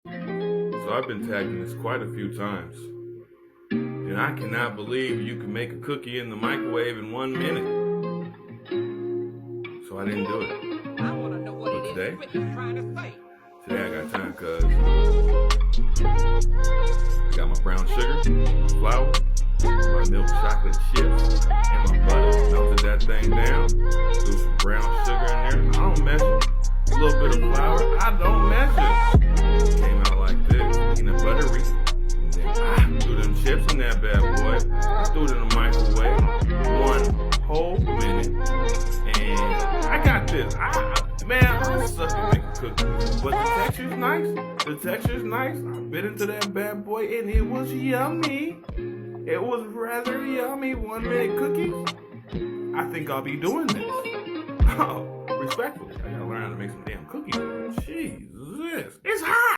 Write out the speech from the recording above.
So I've been tagged in this quite a few times. And I cannot believe you can make a cookie in the microwave in 1 minute. So I didn't do it. But today I got time because I got my brown sugar, my flour, my milk chocolate chips, and my butter. Melted that thing down, threw some brown sugar in there. I don't measure. A little bit of flour, I don't measure. Came out like this, peanut buttery. And then I threw them chips in that bad boy. I threw it in the microwave 1 whole minute. And I got this. Man, I suck at making cookies. But the texture's nice. I bit into that bad boy and it was yummy. It was rather yummy. 1 minute cookies. I think I'll be doing this. Oh, respectfully. I gotta learn how to make some damn cookies. Jesus. It's hot.